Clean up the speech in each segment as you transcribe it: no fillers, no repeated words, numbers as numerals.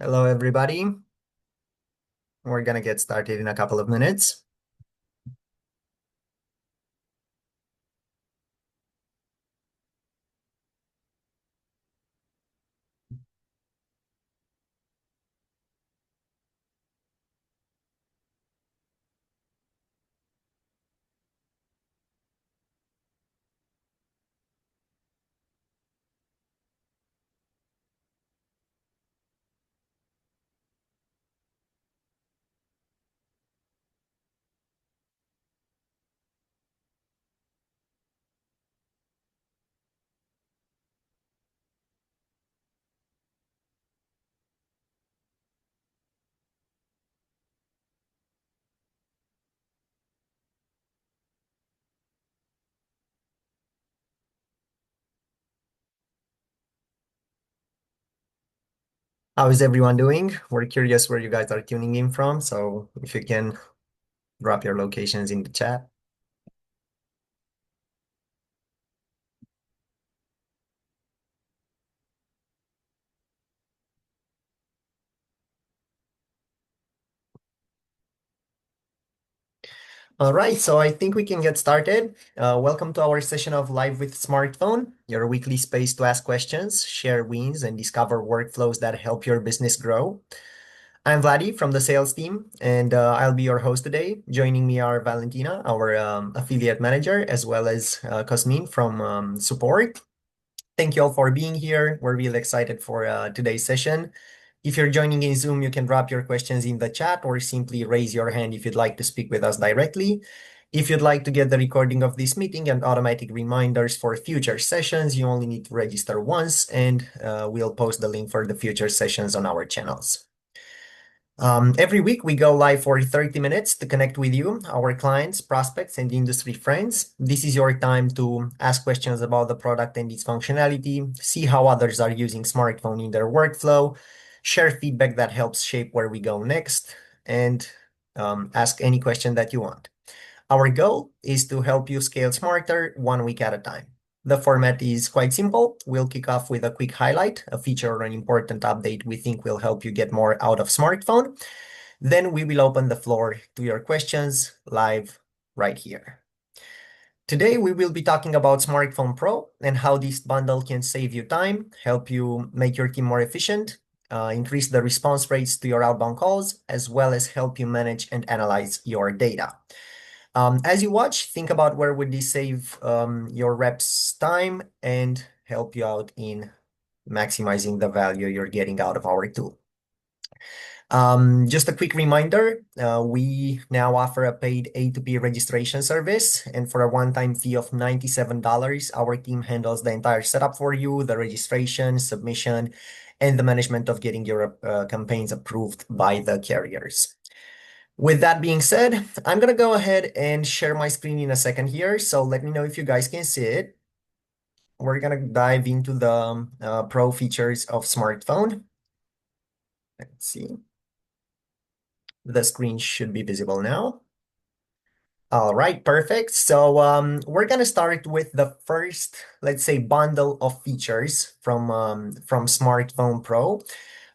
Hello, everybody. We're gonna get started in a couple of minutes. How is everyone doing? We're curious where you guys are tuning in from, so if you can drop your locations in the chat. All right, so I think we can get started. Welcome to our session of Live with Smartphone, your weekly space to ask questions, share wins, and discover workflows that help your business grow. I'm Vladi from the sales team, and I'll be your host today. Joining me are Valentina, our affiliate manager, as well as Cosmin from support. Thank you all for being here. We're really excited for today's session. If you're joining in Zoom, you can drop your questions in the chat or simply raise your hand if you'd like to speak with us directly. If you'd like to get the recording of this meeting and automatic reminders for future sessions, you only need to register once, and we'll post the link for the future sessions on our channels. Every week, we go live for 30 minutes to connect with you, our clients, prospects, and industry friends. This is your time to ask questions about the product and its functionality, see how others are using smartphone in their workflow, share feedback that helps shape where we go next, and ask any question that you want. Our goal is to help you scale smarter 1 week at a time. The format is quite simple. We'll kick off with a quick highlight, a feature or an important update we think will help you get more out of smartphone. Then we will open the floor to your questions live right here. Today, we will be talking about Smartphone Pro and how this bundle can save you time, help you make your team more efficient, increase the response rates to your outbound calls, as well as help you manage and analyze your data. As you watch, think about where would this save your reps time and help you out in maximizing the value you're getting out of our tool. Just a quick reminder, we now offer a paid A2P registration service, and for a one-time fee of $97, our team handles the entire setup for you, the registration, submission, and the management of getting your campaigns approved by the carriers. With that being said, I'm gonna go ahead and share my screen in a second here, so let me know if you guys can see it. We're gonna dive into the pro features of smartphone. Let's see. The screen should be visible now. All right, perfect. So we're gonna start with the first, let's say, bundle of features from Smartphone Pro,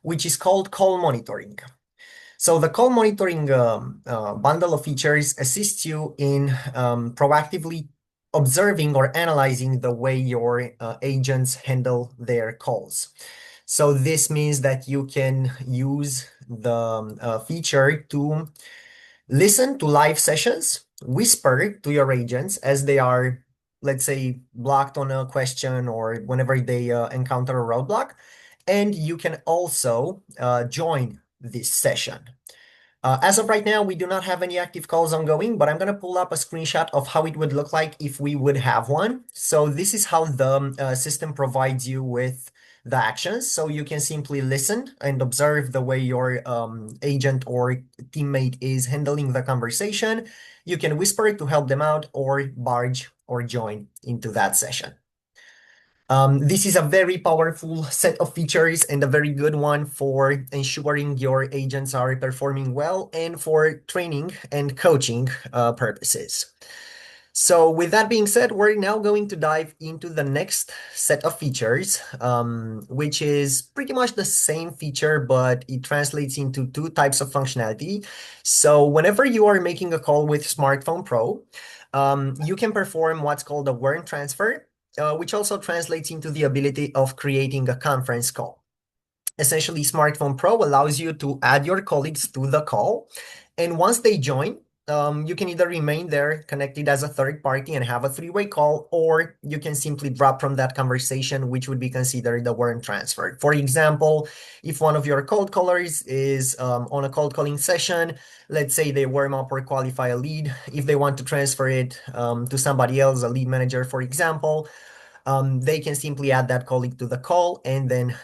which is called call monitoring. So the call monitoring bundle of features assists you in proactively observing or analyzing the way your agents handle their calls. So this means that you can use the feature to listen to live sessions, whisper to your agents as they are, let's say, blocked on a question or whenever they encounter a roadblock. And you can also join this session. As of right now, we do not have any active calls ongoing, but I'm going to pull up a screenshot of how it would look like if we would have one. So this is how the system provides you with the actions. So you can simply listen and observe the way your agent or teammate is handling the conversation. You can whisper to help them out or barge or join into that session. This is a very powerful set of features and a very good one for ensuring your agents are performing well and for training and coaching purposes. So with that being said, we're now going to dive into the next set of features, which is pretty much the same feature, but it translates into two types of functionality. So whenever you are making a call with Smartphone Pro, you can perform what's called a warrant transfer, which also translates into the ability of creating a conference call. Essentially, Smartphone Pro allows you to add your colleagues to the call. And once they join, you can either remain there connected as a third party and have a three-way call, or you can simply drop from that conversation, which would be considered a warrant transfer. For example, if one of your cold callers is on a cold calling session, let's say they warm up or qualify a lead, if they want to transfer it to somebody else, a lead manager, for example, they can simply add that colleague to the call and then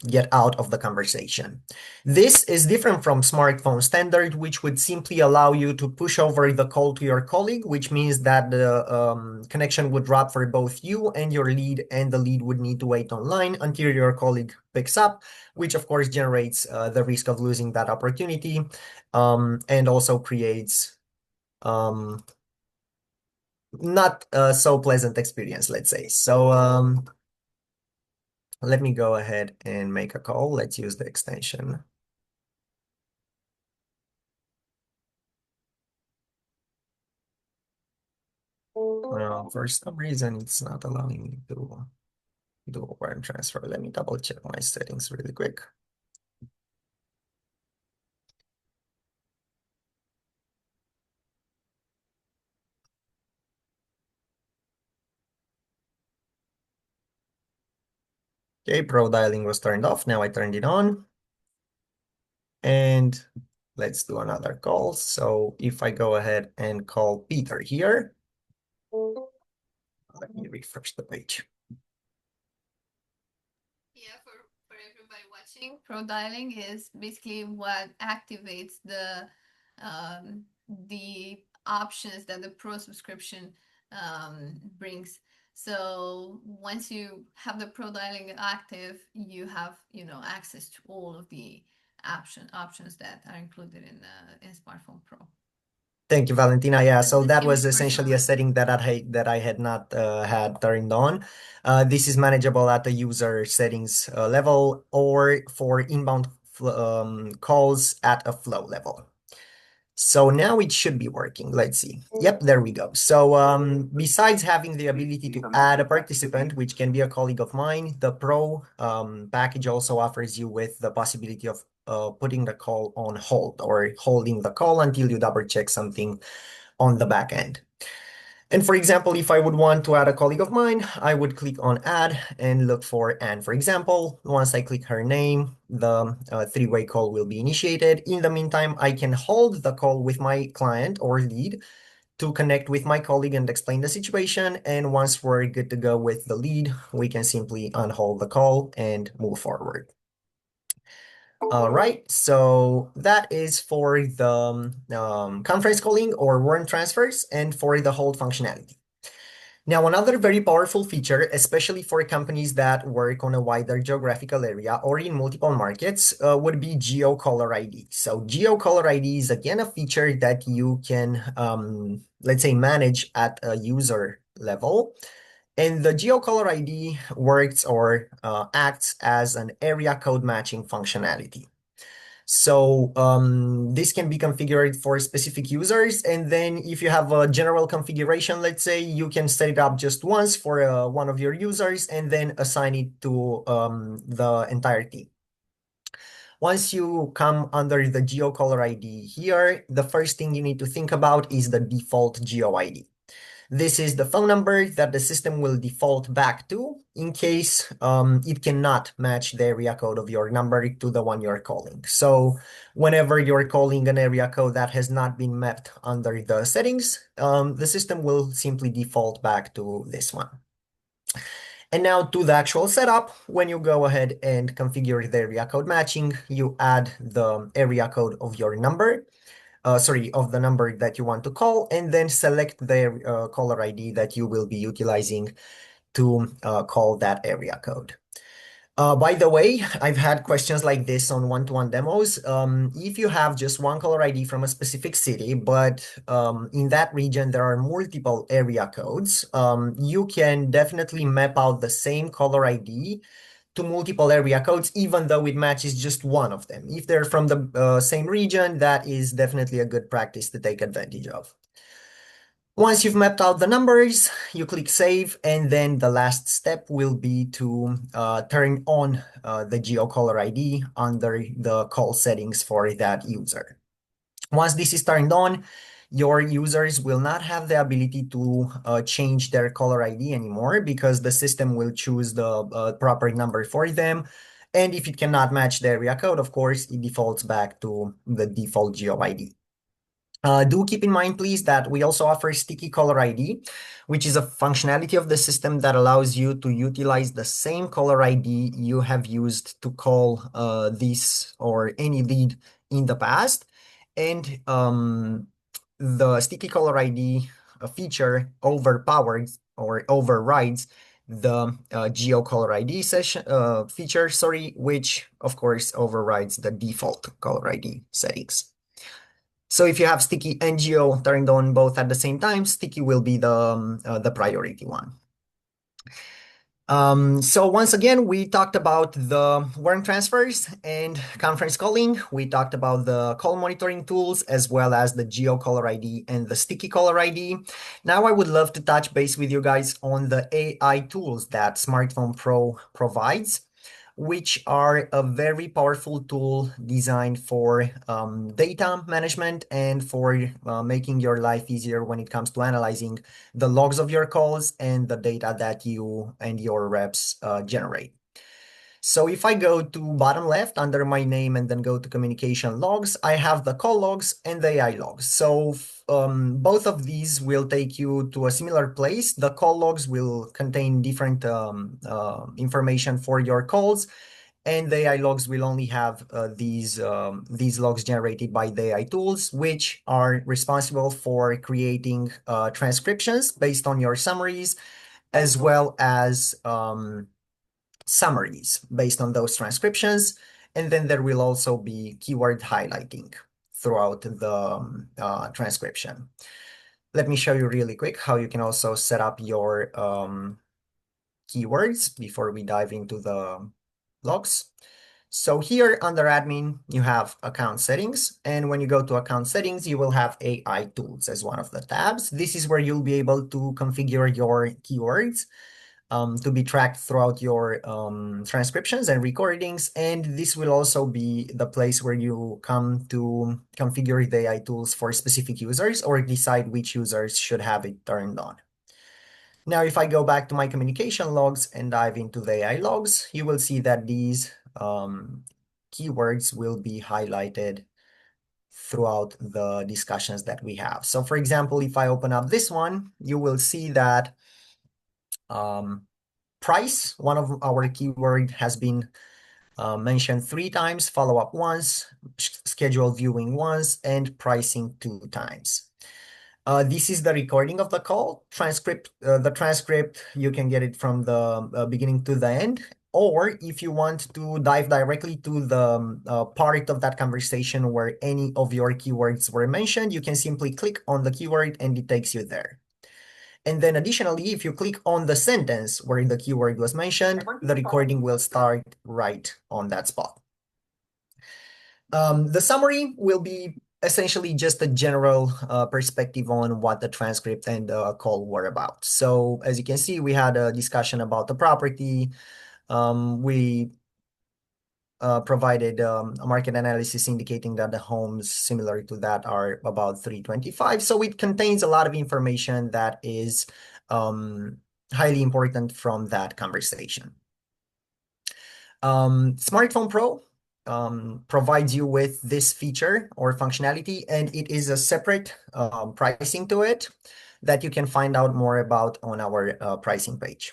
get out of the conversation. This is different from smartphone standard, which would simply allow you to push over the call to your colleague, which means that the connection would drop for both you and your lead, and the lead would need to wait online until your colleague picks up, which of course generates the risk of losing that opportunity, and also creates not so pleasant experience, let's say. So let me go ahead and make a call. Let's use the extension. For some reason, it's not allowing me to do a wire transfer. Let me double check my settings really quick. Okay, pro dialing was turned off. Now I turned it on. And let's do another call. So if I go ahead and call Peter here, let me refresh the page. Yeah, for everybody watching, pro dialing is basically what activates the options that the pro subscription brings. So once you have the pro dialing active, you have access to all of the options that are included in Smartphone Pro. Thank you, Valentina. Yeah, so Let's that give was it essentially a personalized. setting that I had not had turned on. This is manageable at the user settings level or for inbound calls at a flow level. So now it should be working. Let's see. Yep, there we go. So besides having the ability to add a participant, which can be a colleague of mine, the Pro package also offers you with the possibility of putting the call on hold or holding the call until you double check something on the back end. And for example, if I would want to add a colleague of mine, I would click on add and look for Anne. For example, once I click her name, the three-way call will be initiated. In the meantime, I can hold the call with my client or lead to connect with my colleague and explain the situation. And once we're good to go with the lead, we can simply unhold the call and move forward. All right, so that is for the conference calling or warrant transfers and for the hold functionality. Now, another very powerful feature, especially for companies that work on a wider geographical area or in multiple markets, would be Geo Caller ID. So Geo Caller ID is again a feature that you can, let's say, manage at a user level. And the Geo Caller ID works or acts as an area code matching functionality. So this can be configured for specific users. And then if you have a general configuration, let's say, you can set it up just once for one of your users and then assign it to the entire team. Once you come under the Geo Caller ID here, the first thing you need to think about is the default Geo ID. This is the phone number that the system will default back to in case it cannot match the area code of your number to the one you're calling. So whenever you're calling an area code that has not been mapped under the settings, the system will simply default back to this one. And now to the actual setup, when you go ahead and configure the area code matching, you add the area code of your number. Of the number that you want to call, and then select the caller ID that you will be utilizing to call that area code. By the way, I've had questions like this on one-to-one demos. If you have just one caller ID from a specific city, but in that region there are multiple area codes, you can definitely map out the same caller ID to multiple area codes, even though it matches just one of them. If they're from the same region, that is definitely a good practice to take advantage of. Once you've mapped out the numbers, you click save, and then the last step will be to turn on the Geo Caller ID under the call settings for that user. Once this is turned on, your users will not have the ability to change their caller ID anymore because the system will choose the proper number for them. And if it cannot match the area code, of course, it defaults back to the default Geo ID. Do keep in mind, please, that we also offer sticky caller ID, which is a functionality of the system that allows you to utilize the same caller ID you have used to call this or any lead in the past. And the sticky caller ID feature overpowers or overrides the Geo Caller ID session feature, sorry, which of course overrides the default caller ID settings. So if you have sticky and geo turned on both at the same time, sticky will be the priority one. So once again, we talked about the warrant transfers and conference calling. We talked about the call monitoring tools as well as the geo caller ID and the sticky caller ID. Now I would love to touch base with you guys on the AI tools that SmartPhone Pro provides, which are a very powerful tool designed for data management and for making your life easier when it comes to analyzing the logs of your calls and the data that you and your reps generate. So if I go to bottom left under my name and then go to communication logs, I have the call logs and the AI logs. So both of these will take you to a similar place. The call logs will contain different information for your calls, and the AI logs will only have these logs generated by the AI tools, which are responsible for creating transcriptions based on your summaries, as well as summaries based on those transcriptions. And then there will also be keyword highlighting throughout the transcription. Let me show you really quick how you can also set up your keywords before we dive into the logs. So here under admin, you have account settings. And when you go to account settings, you will have AI tools as one of the tabs. This is where you'll be able to configure your keywords to be tracked throughout your transcriptions and recordings. And this will also be the place where you come to configure the AI tools for specific users or decide which users should have it turned on. Now, if I go back to my communication logs and dive into the AI logs, you will see that these keywords will be highlighted throughout the discussions that we have. So for example, if I open up this one, you will see that price, one of our keyword, has been mentioned 3 times, follow-up once, schedule viewing once, and pricing 2 times. This is the recording of the call. The transcript, you can get it from the beginning to the end. Or if you want to dive directly to the part of that conversation where any of your keywords were mentioned, you can simply click on the keyword and it takes you there. And then additionally, if you click on the sentence where the keyword was mentioned, the recording will start right on that spot. The summary will be essentially just a general perspective on what the transcript and the call were about. So as you can see, we had a discussion about the property. We provided a market analysis indicating that the homes similar to that are about 325. So it contains a lot of information that is highly important from that conversation. SmartPhone Pro provides you with this feature or functionality, and it is a separate pricing to it that you can find out more about on our pricing page.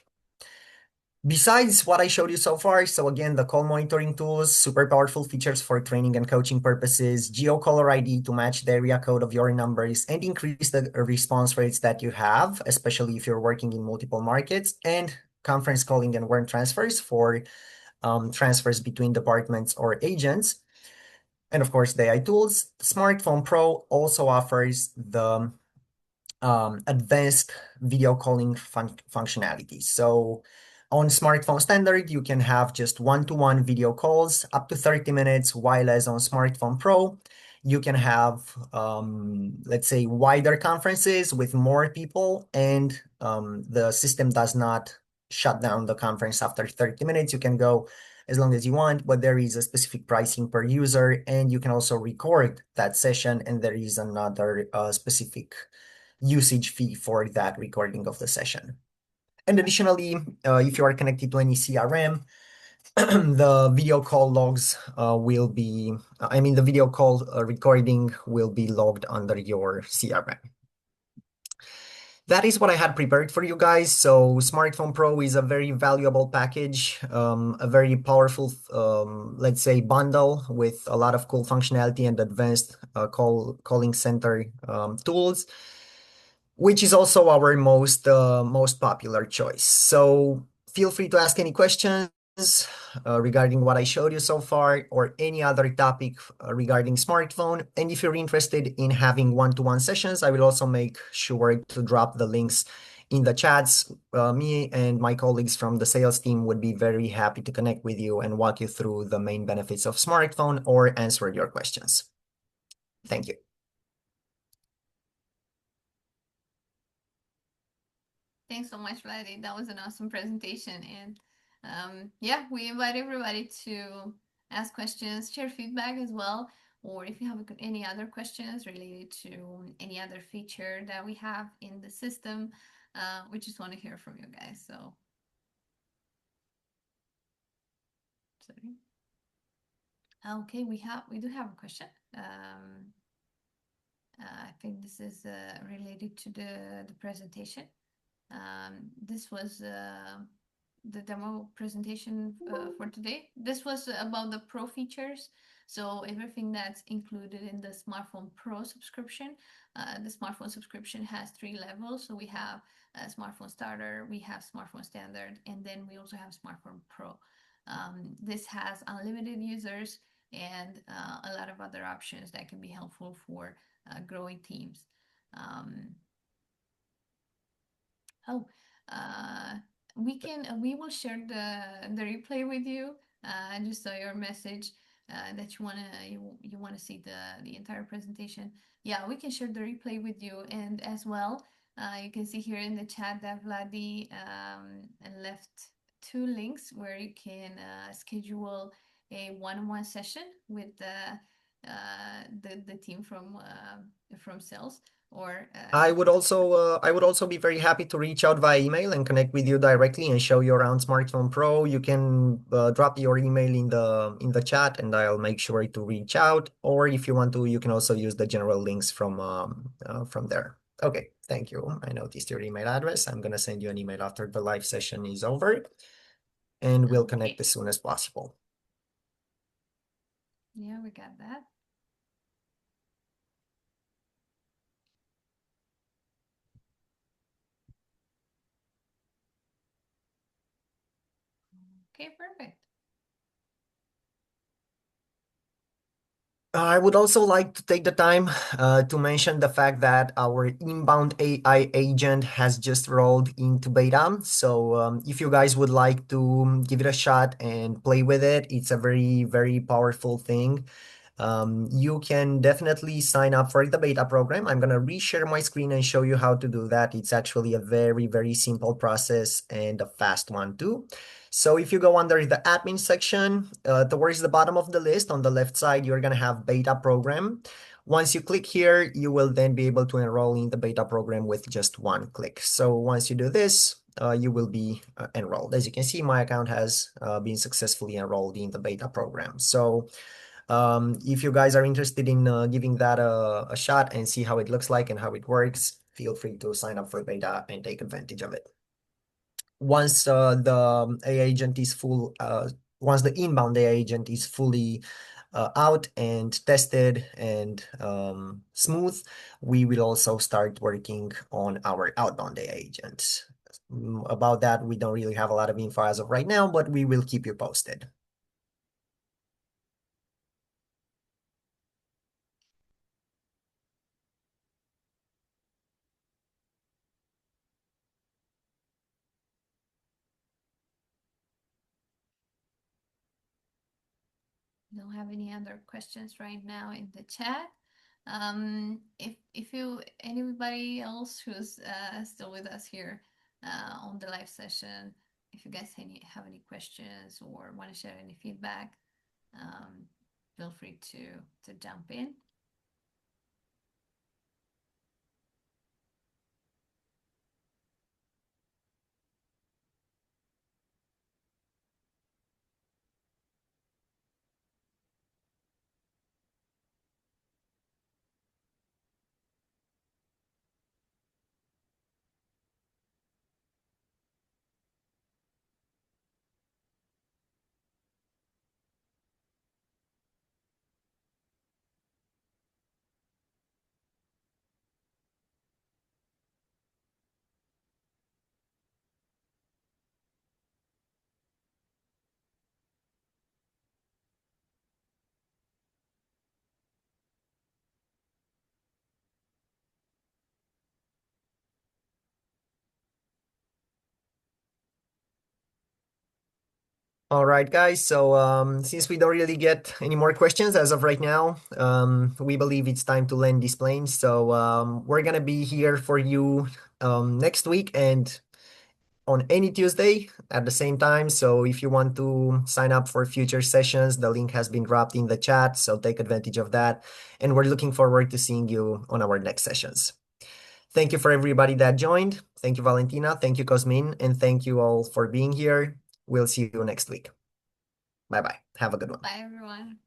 Besides what I showed you so far, so again, the call monitoring tools, super powerful features for training and coaching purposes, Geo Caller ID to match the area code of your numbers and increase the response rates that you have, especially if you're working in multiple markets, and conference calling and warrant transfers for transfers between departments or agents. And of course, the AI tools. SmartPhone Pro also offers the advanced video calling functionality. So on smartphone standard, you can have just one-to-one video calls up to 30 minutes, while as on smartphone Pro, you can have, let's say, wider conferences with more people, and the system does not shut down the conference after 30 minutes. You can go as long as you want, but there is a specific pricing per user, and you can also record that session, and there is another specific usage fee for that recording of the session. And additionally, if you are connected to any CRM, the video call logs will be, the video call recording will be logged under your CRM. That is what I had prepared for you guys. So Smartphone Pro is a very valuable package, a very powerful, let's say, bundle with a lot of cool functionality and advanced calling center tools, which is also our most popular choice. So feel free to ask any questions regarding what I showed you so far, or any other topic regarding smartphone. And if you're interested in having one-to-one sessions, I will also make sure to drop the links in the chats. Me and my colleagues from the sales team would be very happy to connect with you and walk you through the main benefits of smartphone or answer your questions. Thank you. Thanks so much, Vladi. That was an awesome presentation. And yeah, we invite everybody to ask questions, share feedback as well. Or if you have any other questions related to any other feature that we have in the system, we just want to hear from you guys. So, sorry. Okay, we do have a question. I think this is related to the presentation. This was the demo presentation for today. This was about the Pro features. So everything that's included in the Smartphone Pro subscription. The smartphone subscription has 3 levels. So we have Smartphone Starter, we have Smartphone Standard, and then we also have Smartphone Pro. This has unlimited users and a lot of other options that can be helpful for growing teams. We will share the replay with you. I just saw your message that you wanna see the entire presentation. Yeah, we can share the replay with you, and as well, you can see here in the chat that Vladi left 2 links where you can schedule a one-on-one session with the team from sales. Or I would also be very happy to reach out via email and connect with you directly and show you around Smartphone Pro. You can drop your email in the chat, and I'll make sure to reach out. Or if you want to, you can also use the general links from there. Okay, thank you. I noticed your email address. I'm gonna send you an email after the live session is over, and we'll connect as soon as possible. Yeah, we got that. Okay, perfect. I would also like to take the time to mention the fact that our inbound AI agent has just rolled into beta. So if you guys would like to give it a shot and play with it, it's a very, very powerful thing. You can definitely sign up for the beta program. I'm going to reshare my screen and show you how to do that. It's actually a very, very simple process and a fast one too. So if you go under the admin section, towards the bottom of the list on the left side, you're going to have beta program. Once you click here, you will then be able to enroll in the beta program with just one click. So once you do this, you will be enrolled. As you can see, my account has been successfully enrolled in the beta program. So if you guys are interested in giving that a shot and see how it looks like and how it works, feel free to sign up for beta and take advantage of it. Once the AI agent is once the inbound AI agent is fully out and tested and smooth, we will also start working on our outbound AI agent. About that, we don't really have a lot of info as of right now, but we will keep you posted. don't have any other questions right now in the chat. If you anybody else who's still with us here on the live session, if you guys have any questions or want to share any feedback, um, feel free to jump in. All right, guys. So since we don't really get any more questions as of right now, we believe it's time to land this plane. So we're gonna be here for you next week and on any Tuesday at the same time. So if you want to sign up for future sessions, the link has been dropped in the chat. So take advantage of that. And we're looking forward to seeing you on our next sessions. Thank you for everybody that joined. Thank you, Valentina. Thank you, Cosmin. And thank you all for being here. We'll see you next week. Bye bye. Have a good one. Bye, everyone.